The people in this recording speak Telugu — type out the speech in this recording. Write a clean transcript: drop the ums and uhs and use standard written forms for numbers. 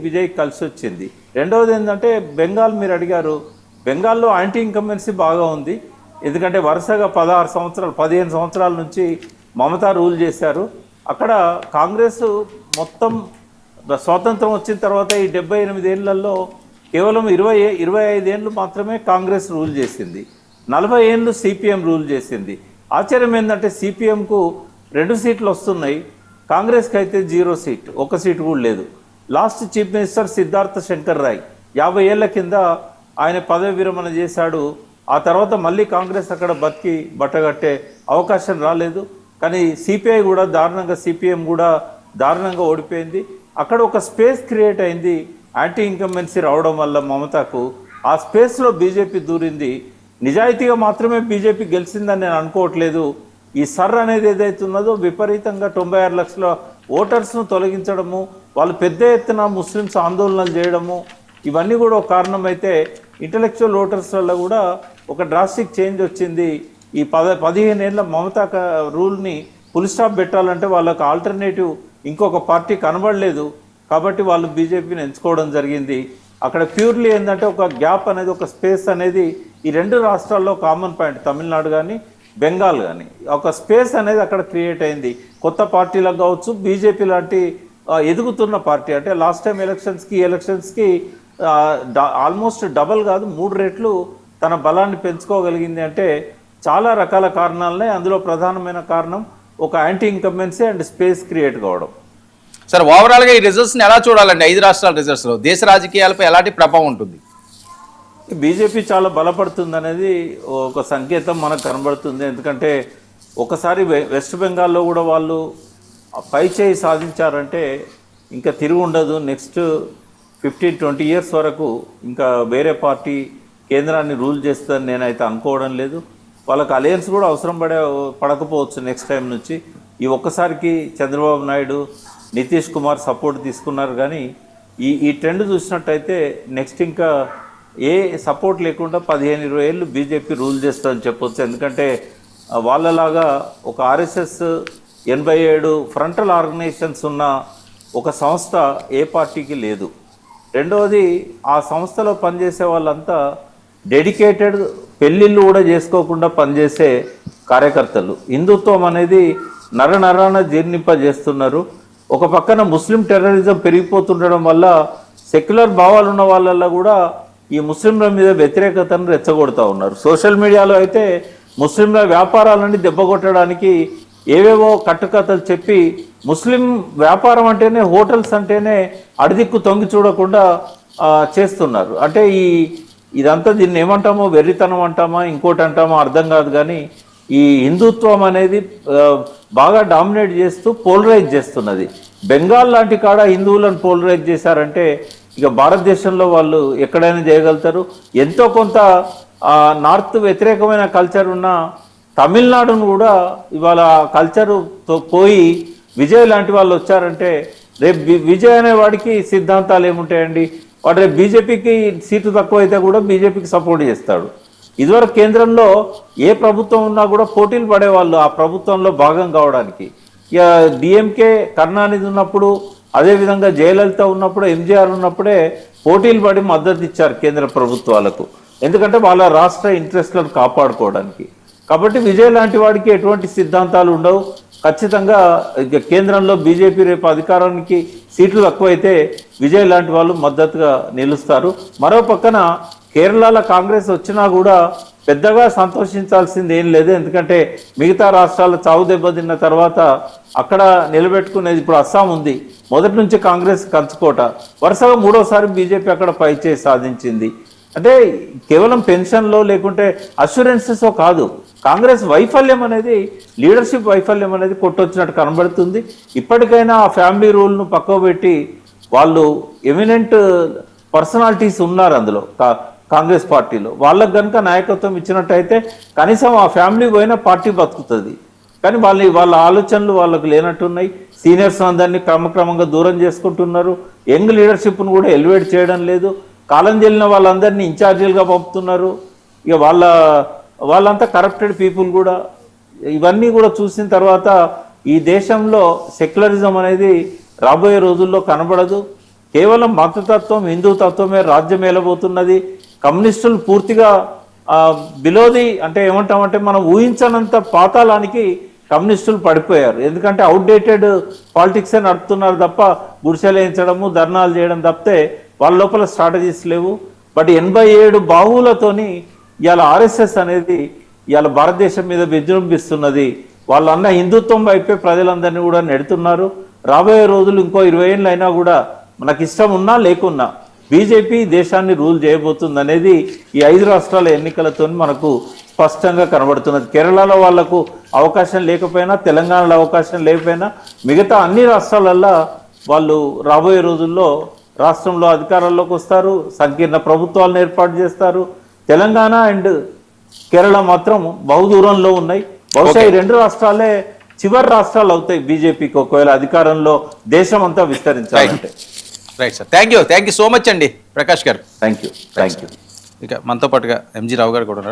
విజయ్ కలిసి వచ్చింది. రెండవది ఏంటంటే బెంగాల్ మీరు అడిగారు, బెంగాల్లో యాంటీ ఇన్కంబెన్సీ బాగా ఉంది. ఎందుకంటే వరుసగా 15 సంవత్సరాల నుంచి మమతా రూల్ చేశారు. అక్కడ కాంగ్రెస్ మొత్తం స్వాతంత్రం వచ్చిన తర్వాత ఈ 78 ఏళ్లలో కేవలం 25 ఏళ్ళు మాత్రమే కాంగ్రెస్ రూల్ చేసింది. 40 ఏళ్ళు సిపిఎం రూల్ చేసింది. ఆశ్చర్యం ఏంటంటే సిపిఎంకు 2 సీట్లు వస్తున్నాయి, కాంగ్రెస్కి అయితే 0 సీట్, 1 సీటు కూడా లేదు. Last chief minister Siddhartha Shankar Ray 50 ఏళ్ల కింద ఆయన పదవి విరమణ చేశాడు. ఆ తర్వాత మళ్ళీ కాంగ్రెస్ అక్కడ బతికి బట్టగట్టే అవకాశం రాలేదు. కానీ సిపిఐ కూడా దారుణంగా, సిపిఎం కూడా దారుణంగా ఓడిపోయింది. అక్కడ ఒక స్పేస్ క్రియేట్ అయింది యాంటీ ఇన్కంబెన్సీ రావడం వల్ల మమతాకు. ఆ స్పేస్లో బీజేపీ దూరింది. నిజాయితీగా మాత్రమే బీజేపీ గెలిచిందని నేను అనుకోవట్లేదు. ఈ సర్ అనేది ఏదైతే ఉన్నదో విపరీతంగా 96 లక్షల ఓటర్స్ను తొలగించడము, వాళ్ళు పెద్ద ఎత్తున ముస్లిమ్స్ ఆందోళనలు చేయడము, ఇవన్నీ కూడా ఒక కారణమైతే ఇంటలెక్చువల్ ఓటర్స్లలో కూడా ఒక డ్రాస్టిక్ చేంజ్ వచ్చింది. ఈ 15 ఏళ్ళ మమతా రూల్ని ఫుల్ స్టాప్ పెట్టాలంటే వాళ్ళకు ఆల్టర్నేటివ్ ఇంకొక పార్టీ కనబడలేదు. కాబట్టి వాళ్ళు బీజేపీని ఎంచుకోవడం జరిగింది. అక్కడ ప్యూర్లీ ఏంటంటే ఒక గ్యాప్ అనేది, ఒక స్పేస్ అనేది ఈ 2 రాష్ట్రాల్లో కామన్ పాయింట్, తమిళనాడు కానీ బెంగాల్ కానీ ఒక స్పేస్ అనేది అక్కడ క్రియేట్ అయింది. కొత్త పార్టీలకు కావచ్చు, బీజేపీ లాంటి ఎదుగుతున్న పార్టీ అంటే లాస్ట్ టైం ఎలక్షన్స్కి ఆల్మోస్ట్ డబల్ కాదు 3 రెట్లు తన బలాన్ని పెంచుకోగలిగింది. అంటే చాలా రకాల కారణాలనే, అందులో ప్రధానమైన కారణం ఒక anti incumbency and space create కావడం. సార్, ఓవరాల్గా ఈ రిజల్ట్స్ని ఎలా చూడాలండి? 5 రాష్ట్రాల రిజల్ట్స్లో దేశ రాజకీయాలపై ఎలాంటి ప్రభావం ఉంటుంది? బీజేపీ చాలా బలపడుతుంది అనేది ఒక సంకేతం మనకు కనబడుతుంది. ఎందుకంటే ఒకసారి వెస్ట్ బెంగాల్లో కూడా వాళ్ళు పై చేయి సాధించారంటే ఇంకా తిరిగి ఉండదు. నెక్స్ట్ 15-20 ఇయర్స్ వరకు ఇంకా వేరే పార్టీ కేంద్రాన్ని రూల్ చేస్తుందని నేనైతే అనుకోవడం లేదు. వాళ్ళకి అలయన్స్ కూడా అవసరం పడకపోవచ్చు నెక్స్ట్ టైం నుంచి. ఈ ఒక్కసారికి చంద్రబాబు నాయుడు, నితీష్ కుమార్ సపోర్ట్ తీసుకున్నారు. కానీ ఈ ట్రెండ్ చూసినట్టయితే నెక్స్ట్ ఇంకా ఏ సపోర్ట్ లేకుండా 15-20 ఏళ్ళు బీజేపీ రూల్ చేస్తుందని చెప్పొచ్చు. ఎందుకంటే వాళ్ళలాగా ఒక ఆర్ఎస్ఎస్ 87 ఫ్రంటల్ ఆర్గనైజేషన్స్ ఉన్న ఒక సంస్థ ఏ పార్టీకి లేదు. రెండవది, ఆ సంస్థలో పనిచేసే వాళ్ళంతా డెడికేటెడ్, పెళ్ళిళ్ళు కూడా చేసుకోకుండా పనిచేసే కార్యకర్తలు. హిందుత్వం అనేది నరనరాన జీర్ణింపజేస్తున్నారు. ఒక పక్కన ముస్లిం టెర్రరిజం పెరిగిపోతుండడం వల్ల సెక్యులర్ భావాలు ఉన్న వాళ్ళల్లో కూడా ఈ ముస్లింల మీద వ్యతిరేకతను రెచ్చగొడుతూ ఉన్నారు. సోషల్ మీడియాలో అయితే ముస్లింల వ్యాపారాలని దెబ్బకొట్టడానికి ఏవేవో కట్టుకథలు చెప్పి ముస్లిం వ్యాపారం అంటేనే, హోటల్స్ అంటేనే అడిదిక్కు తొంగి చూడకుండా చేస్తున్నారు. అంటే ఇదంతా దీన్ని ఏమంటామో, వెర్రితనం అంటామా, ఇంకోటి అంటామా అర్థం కాదు. కానీ ఈ హిందుత్వం అనేది బాగా డామినేట్ చేస్తూ పోలరైజ్ చేస్తున్నది. బెంగాల్ లాంటి కాడ హిందువులను పోలరైజ్ చేశారంటే ఇక భారతదేశంలో వాళ్ళు ఎక్కడైనా చేయగలుగుతారు. ఎంతో కొంత నార్త్ వ్యతిరేకమైన కల్చర్ ఉన్న తమిళనాడును కూడా ఇవాళ కల్చర్తో పోయి విజయ్ లాంటి వాళ్ళు వచ్చారంటే రేపు విజయ్ అనేవాడికి సిద్ధాంతాలు ఏముంటాయండి? వాడు రేపు బీజేపీకి సీటు తక్కువ అయితే కూడా బీజేపీకి సపోర్ట్ చేస్తాడు. ఇదివరకు కేంద్రంలో ఏ ప్రభుత్వం ఉన్నా కూడా పోటీలు పడేవాళ్ళు ఆ ప్రభుత్వంలో భాగం కావడానికి. ఇక డిఎంకే కరుణానిధి ఉన్నప్పుడు, అదేవిధంగా జయలలిత ఉన్నప్పుడు, ఎంజీఆర్ ఉన్నప్పుడే పోటీలు పడి మద్దతు ఇచ్చారు కేంద్ర ప్రభుత్వాలకు. ఎందుకంటే వాళ్ళ రాష్ట్ర ఇంట్రెస్ట్లను కాపాడుకోవడానికి. కాబట్టి విజయ్ లాంటి వాడికి ఎటువంటి సిద్ధాంతాలు ఉండవు. ఖచ్చితంగా కేంద్రంలో బీజేపీ రేపు అధికారానికి సీట్లు తక్కువైతే విజయ్ లాంటి వాళ్ళు మద్దతుగా నిలుస్తారు. మరో పక్కన కేరళలో కాంగ్రెస్ వచ్చినా కూడా పెద్దగా సంతోషించాల్సింది ఏం లేదు. ఎందుకంటే మిగతా రాష్ట్రాల చావు దెబ్బతిన్న తర్వాత అక్కడ నిలబెట్టుకునేది ఇప్పుడు అస్సాం ఉంది. మొదటి నుంచి కాంగ్రెస్ కంచుకోట, వరుసగా 3వసారి బీజేపీ అక్కడ పైచేయి సాధించింది. అంటే కేవలం పెన్షన్లో లేకుంటే అష్యూరెన్సెస్ కాదు, కాంగ్రెస్ వైఫల్యం అనేది, లీడర్షిప్ వైఫల్యం అనేది కొట్టొచ్చినట్టు కనబడుతుంది. ఇప్పటికైనా ఆ ఫ్యామిలీ రూల్ను పక్కకు పెట్టి వాళ్ళు ఎమినెంట్ పర్సనాలిటీస్ ఉన్నారు అందులో కాంగ్రెస్ పార్టీలో, వాళ్ళకు కనుక నాయకత్వం ఇచ్చినట్టయితే కనీసం ఆ ఫ్యామిలీ పోయినా పార్టీ బతుకుతుంది. కానీ వాళ్ళ ఆలోచనలు వాళ్ళకు లేనట్టున్నాయి. సీనియర్స్ అందరినీ క్రమక్రమంగా దూరం చేసుకుంటున్నారు. యంగ్ లీడర్షిప్ను కూడా ఎలివేట్ చేయడం లేదు. కాలం చెల్లిన వాళ్ళందరినీ ఇన్ఛార్జీలుగా పంపుతున్నారు. ఇక వాళ్ళంతా కరప్టెడ్ పీపుల్ కూడా. ఇవన్నీ కూడా చూసిన తర్వాత ఈ దేశంలో సెక్యులరిజం అనేది రాబోయే రోజుల్లో కనబడదు. కేవలం మతతత్వం హిందూ తత్వమే రాజ్యం ఏలబోతున్నది. కమ్యూనిస్టులు పూర్తిగా బిలోది అంటే ఏమంటామంటే మనం ఊహించనంత పాతాళానికి కమ్యూనిస్టులు పడిపోయారు. ఎందుకంటే అవుట్డేటెడ్ పాలిటిక్సే నడుపుతున్నారు తప్ప గుడిసెలు వేయించడము ధర్నాలు చేయడం తప్పితే వాళ్ళ లోపల స్ట్రాటజీస్ లేవు. బట్ 87 బాహువులతోని ఇవాళ ఆర్ఎస్ఎస్ అనేది ఇవాళ భారతదేశం మీద విజృంభిస్తున్నది. వాళ్ళన్న హిందుత్వం వైపే ప్రజలందరినీ కూడా నెడుతున్నారు. రాబోయే రోజులు ఇంకో 20 ఏళ్ళు అయినా కూడా మనకి ఇష్టం ఉన్నా లేకున్నా బీజేపీ దేశాన్ని రూల్ చేయబోతుంది అనేది ఈ 5 రాష్ట్రాల ఎన్నికలతో మనకు స్పష్టంగా కనబడుతున్నది. కేరళలో వాళ్లకు అవకాశం లేకపోయినా, తెలంగాణలో అవకాశం లేకపోయినా మిగతా అన్ని రాష్ట్రాలల్లో వాళ్ళు రాబోయే రోజుల్లో రాష్ట్రంలో అధికారంలోకి వస్తారు, సంకీర్ణ ప్రభుత్వాలను ఏర్పాటు చేస్తారు. తెలంగాణ అండ్ కేరళ మాత్రం బహుదూరంలో ఉన్నాయి. బహుశా ఈ 2 రాష్ట్రాలే చివరి రాష్ట్రాలు అవుతాయి బీజేపీకి ఒకవేళ అధికారంలో దేశం అంతా విస్తరించాలంటే. Right sir, thank you so much అండి ప్రకాష్ గారు. Thank you. ఇక మనతో పాటుగా ఎంజీ రావు గారు కూడా ఉన్నారు.